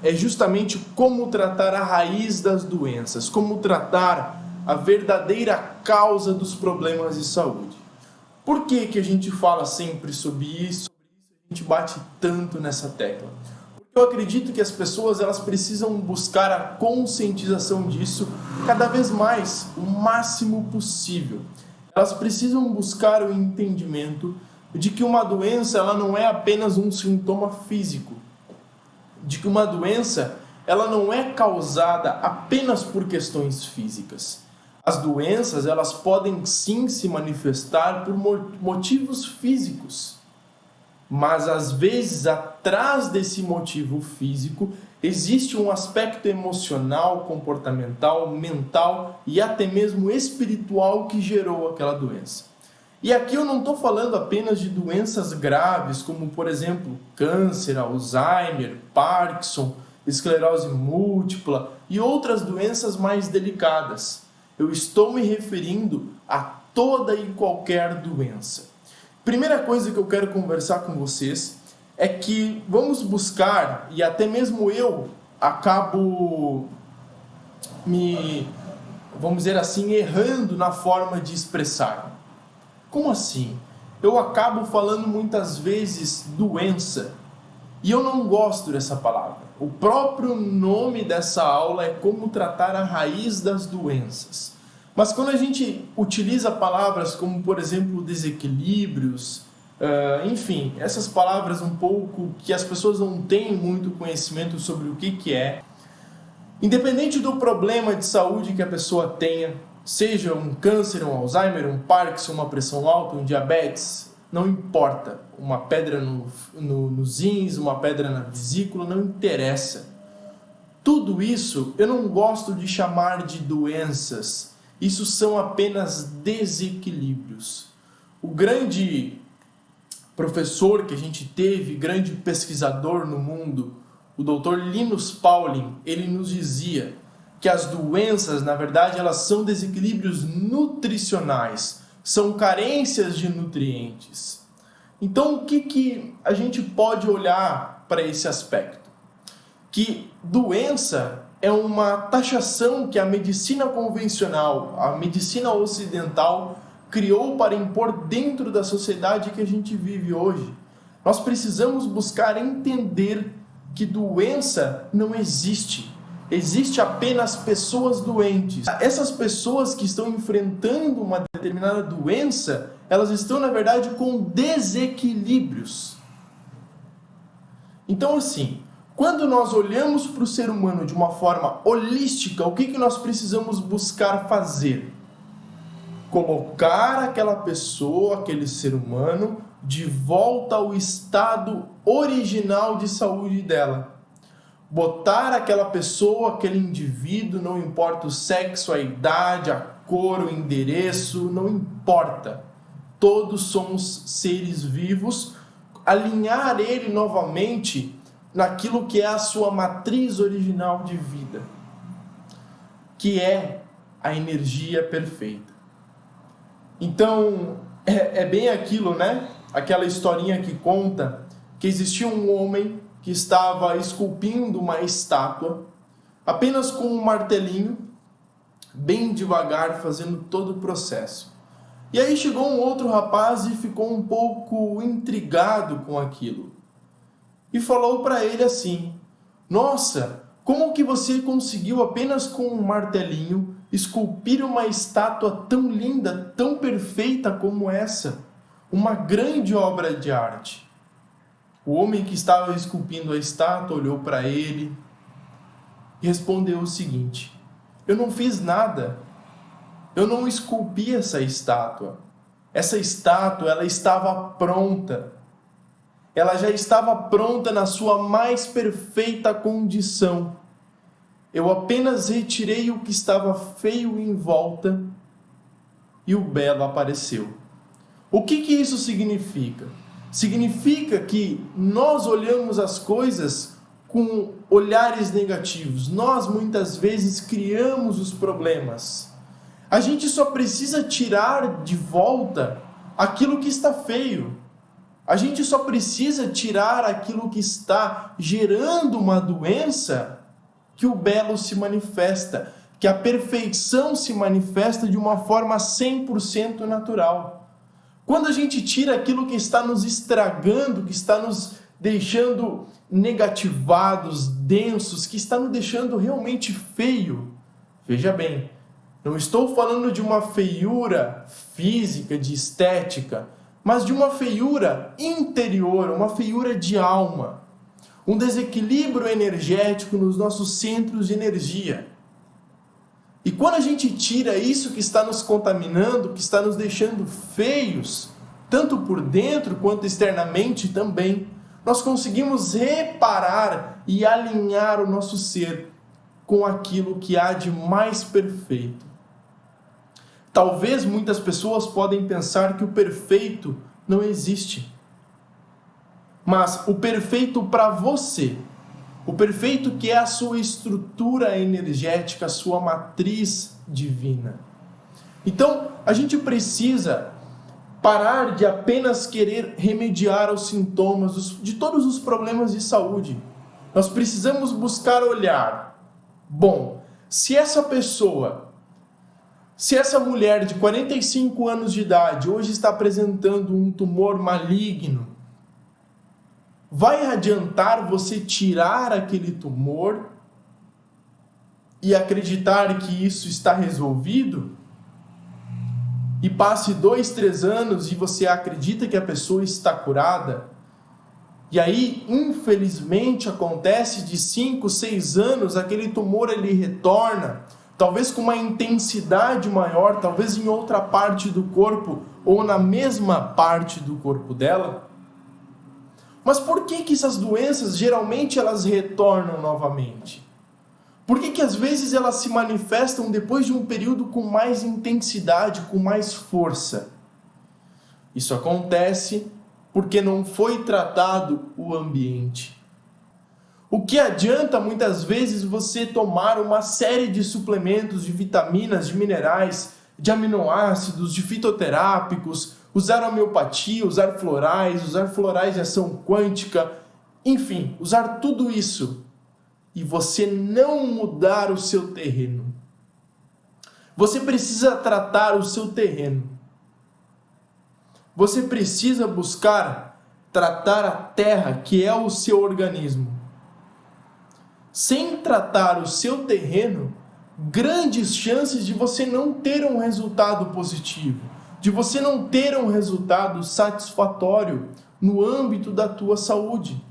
é justamente como tratar a raiz das doenças, como tratar a verdadeira causa dos problemas de saúde. Por que que a gente fala sempre sobre isso? A gente bate tanto nessa tecla? Porque eu acredito que as pessoas elas precisam buscar a conscientização disso cada vez mais, o máximo possível. Elas precisam buscar o entendimento de que uma doença ela não é apenas um sintoma físico, de que uma doença ela não é causada apenas por questões físicas. As doenças elas podem sim se manifestar por motivos físicos, mas às vezes atrás desse motivo físico existe um aspecto emocional, comportamental, mental e até mesmo espiritual que gerou aquela doença. E aqui eu não estou falando apenas de doenças graves, como por exemplo câncer, Alzheimer, Parkinson, esclerose múltipla e outras doenças mais delicadas. Eu estou me referindo a toda e qualquer doença. Primeira coisa que eu quero conversar com vocês é que vamos buscar, e até mesmo eu acabo vamos dizer assim, errando na forma de expressar. Como assim? Eu acabo falando muitas vezes doença, e eu não gosto dessa palavra. O próprio nome dessa aula é como tratar a raiz das doenças. Mas quando a gente utiliza palavras como, por exemplo, desequilíbrios, enfim, essas palavras um pouco que as pessoas não têm muito conhecimento sobre o que é, independente do problema de saúde que a pessoa tenha, seja um câncer, um Alzheimer, um Parkinson, uma pressão alta, um diabetes, não importa. Uma pedra nos rins, uma pedra na vesícula, não interessa. Tudo isso eu não gosto de chamar de doenças. Isso são apenas desequilíbrios. O grande professor que a gente teve, grande pesquisador no mundo, o Dr. Linus Pauling, ele nos dizia que as doenças, na verdade, elas são desequilíbrios nutricionais, são carências de nutrientes. Então, o que a gente pode olhar para esse aspecto? Que doença é uma taxação que a medicina convencional, a medicina ocidental, criou para impor dentro da sociedade que a gente vive hoje. Nós precisamos buscar entender que doença não existe. Existe apenas pessoas doentes. Essas pessoas que estão enfrentando uma determinada doença, elas estão, na verdade, com desequilíbrios. Então, assim, quando nós olhamos para o ser humano de uma forma holística, o que nós precisamos buscar fazer? Colocar aquela pessoa, aquele ser humano, de volta ao estado original de saúde dela. Botar aquela pessoa, aquele indivíduo, não importa o sexo, a idade, a cor, o endereço, não importa. Todos somos seres vivos, alinhar ele novamente naquilo que é a sua matriz original de vida, que é a energia perfeita. Então, é bem aquilo, né? Aquela historinha que conta que existia um homem que estava esculpindo uma estátua, apenas com um martelinho, bem devagar, fazendo todo o processo. E aí chegou um outro rapaz e ficou um pouco intrigado com aquilo. E falou para ele assim: nossa, como que você conseguiu apenas com um martelinho esculpir uma estátua tão linda, tão perfeita como essa? Uma grande obra de arte. O homem que estava esculpindo a estátua olhou para ele e respondeu o seguinte: eu não fiz nada. Eu não esculpi essa estátua. Essa estátua, ela estava pronta. Ela já estava pronta na sua mais perfeita condição. Eu apenas retirei o que estava feio em volta e o belo apareceu. O que isso significa? Significa que nós olhamos as coisas com olhares negativos. Nós muitas vezes criamos os problemas. A gente só precisa tirar de volta aquilo que está feio. A gente só precisa tirar aquilo que está gerando uma doença, que o belo se manifesta, que a perfeição se manifesta de uma forma 100% natural. Quando a gente tira aquilo que está nos estragando, que está nos deixando negativados, densos, que está nos deixando realmente feio, veja bem, não estou falando de uma feiura física, de estética, mas de uma feiura interior, uma feiura de alma, um desequilíbrio energético nos nossos centros de energia. E quando a gente tira isso que está nos contaminando, que está nos deixando feios, tanto por dentro quanto externamente também, nós conseguimos reparar e alinhar o nosso ser com aquilo que há de mais perfeito. Talvez muitas pessoas podem pensar que o perfeito não existe. Mas o perfeito para você, o perfeito que é a sua estrutura energética, a sua matriz divina. Então, a gente precisa parar de apenas querer remediar os sintomas de todos os problemas de saúde. Nós precisamos buscar olhar. Bom, se essa mulher de 45 anos de idade hoje está apresentando um tumor maligno, vai adiantar você tirar aquele tumor e acreditar que isso está resolvido? E passe 2, 3 anos e você acredita que a pessoa está curada? E aí, infelizmente, acontece de 5, 6 anos, aquele tumor ele retorna, talvez com uma intensidade maior, talvez em outra parte do corpo ou na mesma parte do corpo dela. Mas por que essas doenças geralmente elas retornam novamente? Por que às vezes elas se manifestam depois de um período com mais intensidade, com mais força? Isso acontece porque não foi tratado o ambiente. O que adianta muitas vezes você tomar uma série de suplementos, de vitaminas, de minerais, de aminoácidos, de fitoterápicos, usar homeopatia, usar florais de ação quântica, enfim, usar tudo isso e você não mudar o seu terreno. Você precisa tratar o seu terreno. Você precisa buscar tratar a terra, que é o seu organismo. Sem tratar o seu terreno, grandes chances de você não ter um resultado positivo, de você não ter um resultado satisfatório no âmbito da tua saúde.